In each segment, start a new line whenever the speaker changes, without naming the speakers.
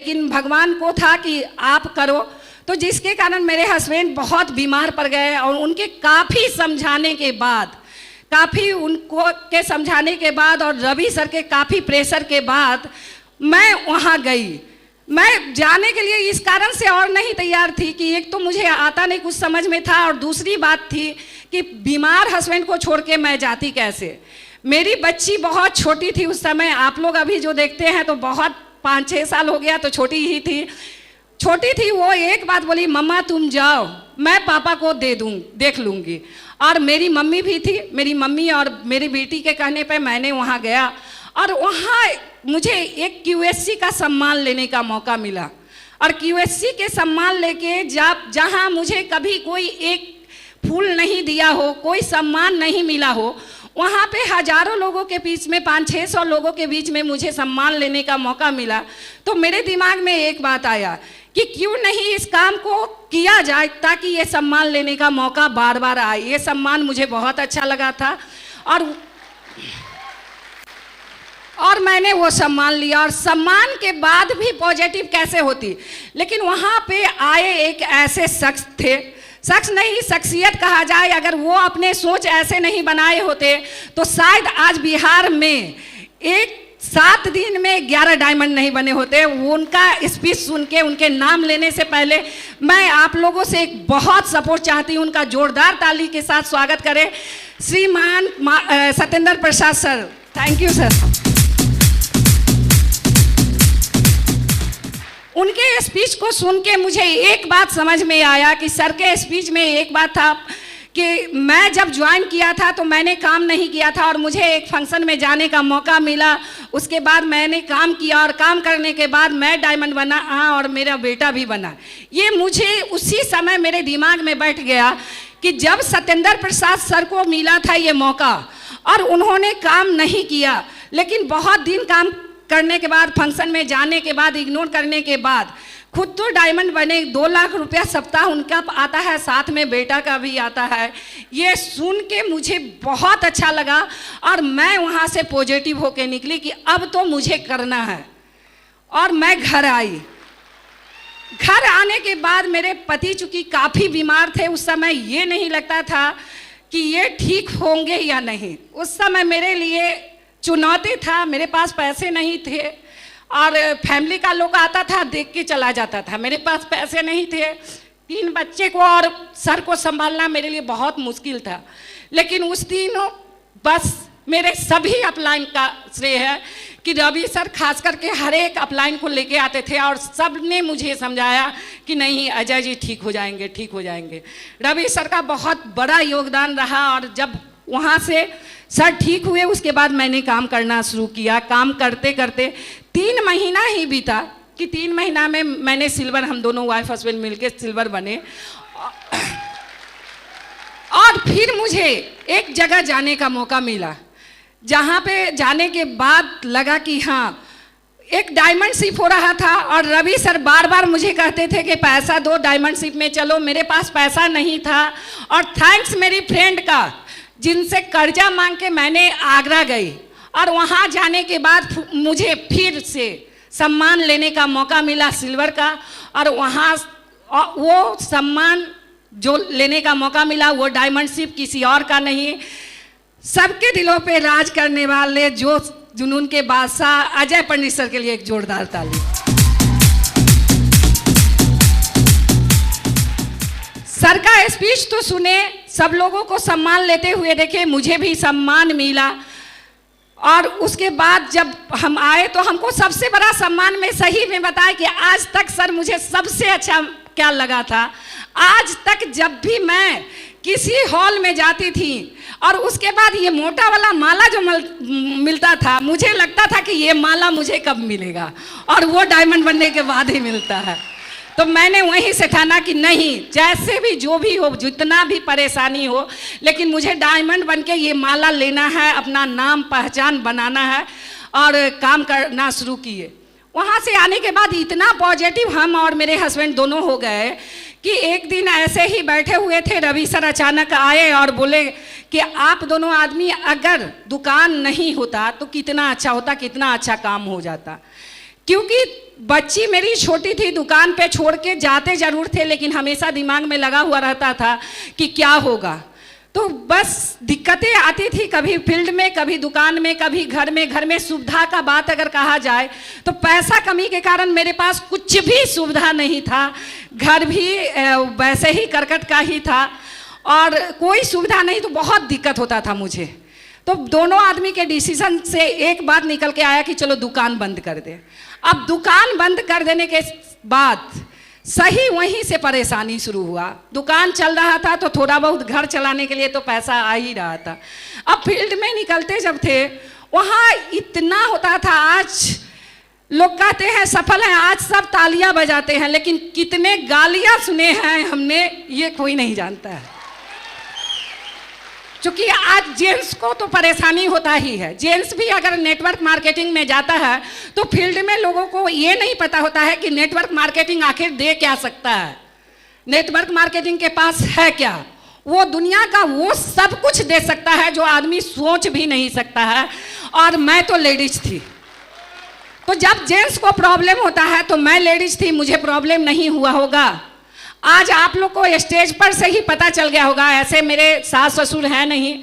लेकिन भगवान को था कि आप करो, तो जिसके कारण मेरे हस्बैंड बहुत बीमार पड़ गए और उनके काफ़ी समझाने के बाद, और रवि सर के काफ़ी प्रेशर के बाद मैं वहाँ गई। मैं जाने के लिए इस कारण से और नहीं तैयार थी कि एक तो मुझे आता नहीं कुछ समझ में था, और दूसरी बात थी कि बीमार हस्बैंड को छोड़ के मैं जाती कैसे। मेरी बच्ची बहुत छोटी थी उस समय, आप लोग अभी जो देखते हैं तो बहुत 5-6 साल हो गया, तो छोटी ही थी। छोटी थी वो, एक बात बोली, मम्मा तुम जाओ, मैं पापा को देख लूँगी। और मेरी मम्मी भी थी, मेरी मम्मी और मेरी बेटी के कहने पे मैंने वहाँ गया, और वहाँ मुझे एक QSC का सम्मान लेने का मौका मिला। और QSC के सम्मान लेके जहाँ मुझे कभी कोई एक फूल नहीं दिया हो, कोई सम्मान नहीं मिला हो, वहाँ पे हजारों लोगों के बीच में, 500-600 लोगों के बीच में मुझे सम्मान लेने का मौका मिला। तो मेरे दिमाग में एक बात आया कि क्यों नहीं इस काम को किया जाए ताकि ये सम्मान लेने का मौका बार बार आए। ये सम्मान मुझे बहुत अच्छा लगा था, और मैंने वो सम्मान लिया। और सम्मान के बाद भी पॉजिटिव कैसे होती, लेकिन वहाँ पे आए एक ऐसे शख्स थे, शख्स नहीं शख्सियत कहा जाए, अगर वो अपने सोच ऐसे नहीं बनाए होते तो शायद आज बिहार में 7 दिन में 11 डायमंड नहीं बने होते। उनका स्पीच सुन के, उनके नाम लेने से पहले मैं आप लोगों से एक बहुत सपोर्ट चाहती हूँ। उनका जोरदार ताली के साथ स्वागत करें श्रीमान सत्येंद्र प्रसाद सर। Thank you sir. उनके स्पीच को सुन के मुझे एक बात समझ में आया कि सर के स्पीच में एक बात था कि मैं जब ज्वाइन किया था तो मैंने काम नहीं किया था, और मुझे एक फंक्शन में जाने का मौका मिला। उसके बाद मैंने काम किया, और काम करने के बाद मैं डायमंड बना, और मेरा बेटा भी बना। ये मुझे उसी समय मेरे दिमाग में बैठ गया कि जब सत्येंद्र प्रसाद सर को मिला था ये मौका, और उन्होंने काम नहीं किया, लेकिन बहुत दिन काम करने के बाद, फंक्शन में जाने के बाद, इग्नोर करने के बाद खुद तो डायमंड बने। 2 लाख रुपया सप्ताह उनका आता है, साथ में बेटा का भी आता है। ये सुन के मुझे बहुत अच्छा लगा, और मैं वहाँ से पॉजिटिव होके निकली कि अब तो मुझे करना है। और मैं घर आई। घर आने के बाद मेरे पति चूँकि काफ़ी बीमार थे उस समय, ये नहीं लगता था कि ये ठीक होंगे या नहीं। उस समय मेरे लिए चुनौती था, मेरे पास पैसे नहीं थे, और फैमिली का लोग आता था देख के चला जाता था। मेरे पास पैसे नहीं थे, 3 बच्चे को और सर को संभालना मेरे लिए बहुत मुश्किल था। लेकिन उस दिन बस मेरे सभी अपलाइन का श्रेय है कि रवि सर खास करके हर एक अपलाइन को लेके आते थे, और सब ने मुझे समझाया कि नहीं अजय जी ठीक हो जाएंगे, ठीक हो जाएंगे। रवि सर का बहुत बड़ा योगदान रहा, और जब वहाँ से सर ठीक हुए उसके बाद मैंने काम करना शुरू किया। काम करते करते 3 महीना ही बीता कि 3 महीना में मैंने सिल्वर, हम दोनों वाइफ हस्बैंड मिलके सिल्वर बने। और फिर मुझे एक जगह जाने का मौका मिला, जहाँ पे जाने के बाद लगा कि हाँ एक डायमंड शिप हो रहा था, और रवि सर बार बार मुझे कहते थे कि पैसा दो, डायमंड शिप में चलो। मेरे पास पैसा नहीं था, और थैंक्स मेरी फ्रेंड का, जिनसे कर्जा मांग के मैंने आगरा गई, और वहाँ जाने के बाद मुझे फिर से सम्मान लेने का मौका मिला सिल्वर का। और वहाँ वो सम्मान जो लेने का मौका मिला वो डायमंड शिप किसी और का नहीं, सबके दिलों पे राज करने वाले जो जुनून के बादशाह अजय पंडित सर के लिए एक जोरदार ताली। सर का स्पीच तो सुने, सब लोगों को सम्मान लेते हुए देखे, मुझे भी सम्मान मिला। और उसके बाद जब हम आए तो हमको सबसे बड़ा सम्मान में सही में बताया कि आज तक सर मुझे सबसे अच्छा क्या लगा था, आज तक जब भी मैं किसी हॉल में जाती थी और उसके बाद ये मोटा वाला माला जो मिलता था, मुझे लगता था कि ये माला मुझे कब मिलेगा, और वो डायमंड बनने के बाद ही मिलता है। तो मैंने वहीं से ठाना कि नहीं, जैसे भी जो भी हो, जितना भी परेशानी हो, लेकिन मुझे डायमंड बन के ये माला लेना है, अपना नाम पहचान बनाना है, और काम करना शुरू किए। वहाँ से आने के बाद इतना पॉजिटिव हम और मेरे हस्बैंड दोनों हो गए कि एक दिन ऐसे ही बैठे हुए थे, रवि सर अचानक आए और बोले कि आप दोनों आदमी अगर दुकान नहीं होता तो कितना अच्छा होता, कितना अच्छा काम हो जाता। क्योंकि बच्ची मेरी छोटी थी, दुकान पे छोड़ के जाते जरूर थे, लेकिन हमेशा दिमाग में लगा हुआ रहता था कि क्या होगा। तो बस दिक्कतें आती थी, कभी फील्ड में, कभी दुकान में, कभी घर में। घर में सुविधा का बात अगर कहा जाए तो पैसा कमी के कारण मेरे पास कुछ भी सुविधा नहीं था। घर भी वैसे ही करकट का ही था और कोई सुविधा नहीं, तो बहुत दिक्कत होता था मुझे। तो दोनों आदमी के डिसीजन से एक बात निकल के आया कि चलो दुकान बंद कर दे। अब दुकान बंद कर देने के बाद सही वहीं से परेशानी शुरू हुआ। दुकान चल रहा था तो थोड़ा बहुत घर चलाने के लिए तो पैसा आ ही रहा था। अब फील्ड में निकलते जब थे वहाँ इतना होता था, आज लोग कहते हैं सफल हैं, आज सब तालियां बजाते हैं, लेकिन कितने गालियां सुने हैं हमने ये कोई नहीं जानता है। क्योंकि आज जेंट्स को तो परेशानी होता ही है। जेंट्स भी अगर नेटवर्क मार्केटिंग में जाता है तो फील्ड में लोगों को ये नहीं पता होता है कि नेटवर्क मार्केटिंग आखिर दे क्या सकता है, नेटवर्क मार्केटिंग के पास है क्या। वो दुनिया का वो सब कुछ दे सकता है जो आदमी सोच भी नहीं सकता है। और मैं तो लेडीज थी, तो जब जेंट्स को प्रॉब्लम होता है तो मैं लेडीज थी, मुझे प्रॉब्लम नहीं हुआ होगा। आज आप लोग को स्टेज पर से ही पता चल गया होगा। ऐसे मेरे सास ससुर हैं नहीं,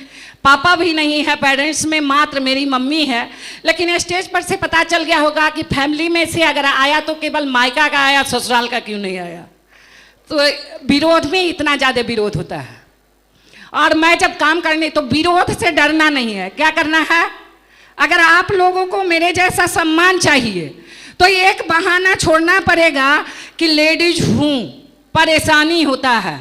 पापा भी नहीं है, पेरेंट्स में मात्र मेरी मम्मी है, लेकिन स्टेज पर से पता चल गया होगा कि फैमिली में से अगर आया तो केवल मायका का आया, ससुराल का क्यों नहीं आया। तो विरोध में इतना ज़्यादा विरोध होता है। और मैं जब काम करने, तो विरोध से डरना नहीं है, क्या करना है। अगर आप लोगों को मेरे जैसा सम्मान चाहिए तो एक बहाना छोड़ना पड़ेगा कि लेडीज हूँ, परेशानी होता है,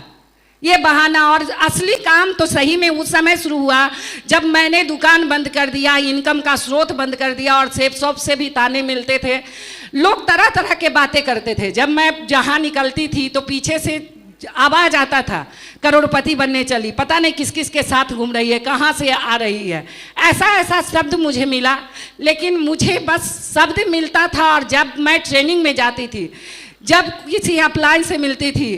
ये बहाना। और असली काम तो सही में उस समय शुरू हुआ जब मैंने दुकान बंद कर दिया, इनकम का स्रोत बंद कर दिया और सेफ शॉप से भी ताने मिलते थे। लोग तरह तरह के बातें करते थे। जब मैं जहाँ निकलती थी तो पीछे से आवाज आता था, करोड़पति बनने चली, पता नहीं किस किस के साथ घूम रही है, कहाँ से आ रही है। ऐसा ऐसा शब्द मुझे मिला, लेकिन मुझे बस शब्द मिलता था। और जब मैं ट्रेनिंग में जाती थी, जब किसी अपलाइन से मिलती थी,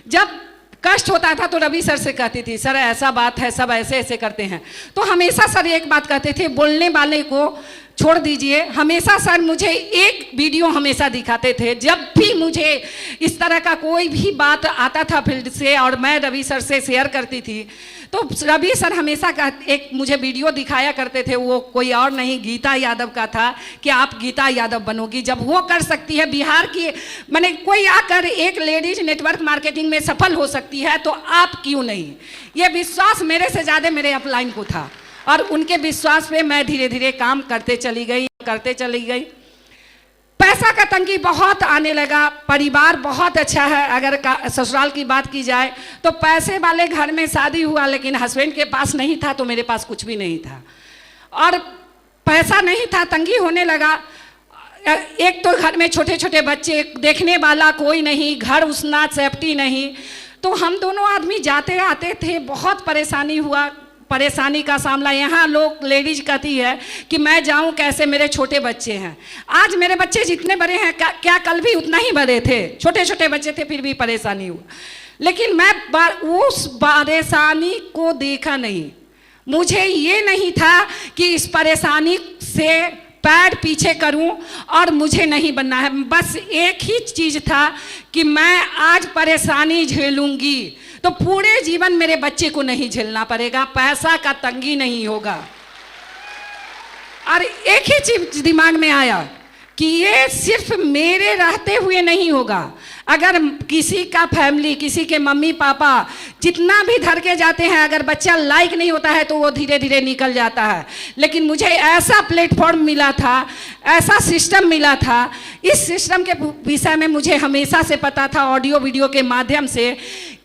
जब कष्ट होता था तो रवि सर से कहती थी, सर ऐसा बात है, सब ऐसे ऐसे करते हैं। तो हमेशा सर एक बात कहते थे, बोलने वाले को छोड़ दीजिए। हमेशा सर मुझे एक वीडियो हमेशा दिखाते थे। जब भी मुझे इस तरह का कोई भी बात आता था फील्ड से और मैं रवि सर से शेयर करती थी, तो रवि सर हमेशा एक मुझे वीडियो दिखाया करते थे। वो कोई और नहीं, गीता यादव का था कि आप गीता यादव बनोगी। जब वो कर सकती है बिहार की, मैंने कोई आकर एक लेडीज नेटवर्क मार्केटिंग में सफल हो सकती है, तो आप क्यों नहीं। ये विश्वास मेरे से ज़्यादा मेरे अपलाइन को था और उनके विश्वास पे मैं धीरे धीरे काम करते चली गई। पैसा का तंगी बहुत आने लगा। परिवार बहुत अच्छा है। अगर ससुराल की बात की जाए तो पैसे वाले घर में शादी हुआ, लेकिन हस्बैंड के पास नहीं था तो मेरे पास कुछ भी नहीं था। और पैसा नहीं था, तंगी होने लगा। एक तो घर में छोटे छोटे बच्चे, देखने वाला कोई नहीं, घर उसना सेफ्टी नहीं। तो हम दोनों आदमी जाते आते थे, बहुत परेशानी हुआ। परेशानी का सामना यहाँ लोग लेडीज कहती है कि मैं जाऊँ कैसे, मेरे छोटे बच्चे हैं। आज मेरे बच्चे जितने बड़े हैं, क्या कल भी उतना ही बड़े थे, छोटे छोटे बच्चे थे, फिर भी परेशानी हुआ। लेकिन मैं उस परेशानी को देखा नहीं। मुझे ये नहीं था कि इस परेशानी से पैर पीछे करूं और मुझे नहीं बनना है। बस एक ही चीज़ था कि मैं आज परेशानी झेलूंगी तो पूरे जीवन मेरे बच्चे को नहीं झेलना पड़ेगा, पैसा का तंगी नहीं होगा। और एक ही चीज दिमाग में आया कि ये सिर्फ मेरे रहते हुए नहीं होगा। अगर किसी का फैमिली, किसी के मम्मी पापा जितना भी धर के जाते हैं, अगर बच्चा लाइक नहीं होता है तो वो धीरे धीरे निकल जाता है। लेकिन मुझे ऐसा प्लेटफॉर्म मिला था, ऐसा सिस्टम मिला था। इस सिस्टम के विषय में मुझे हमेशा से पता था, ऑडियो वीडियो के माध्यम से,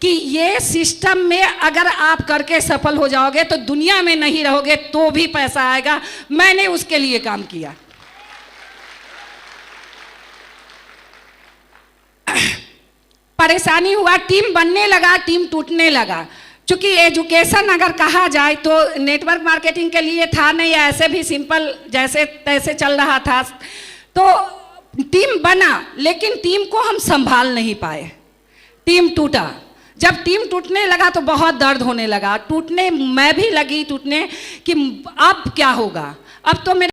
कि ये सिस्टम में अगर आप करके सफल हो जाओगे तो दुनिया में नहीं रहोगे तो भी पैसा आएगा। मैंने उसके लिए काम किया। परेशानी हुआ, टीम बनने लगा, टीम टूटने लगा। क्योंकि एजुकेशन अगर कहा जाए तो नेटवर्क मार्केटिंग के लिए था नहीं, ऐसे भी सिंपल जैसे तैसे चल रहा था। तो टीम बना, लेकिन टीम को हम संभाल नहीं पाए, टीम टूटा। जब टीम टूटने लगा तो बहुत दर्द होने लगा, टूटने मैं भी लगी टूटने कि अब क्या होगा। अब तो मेरे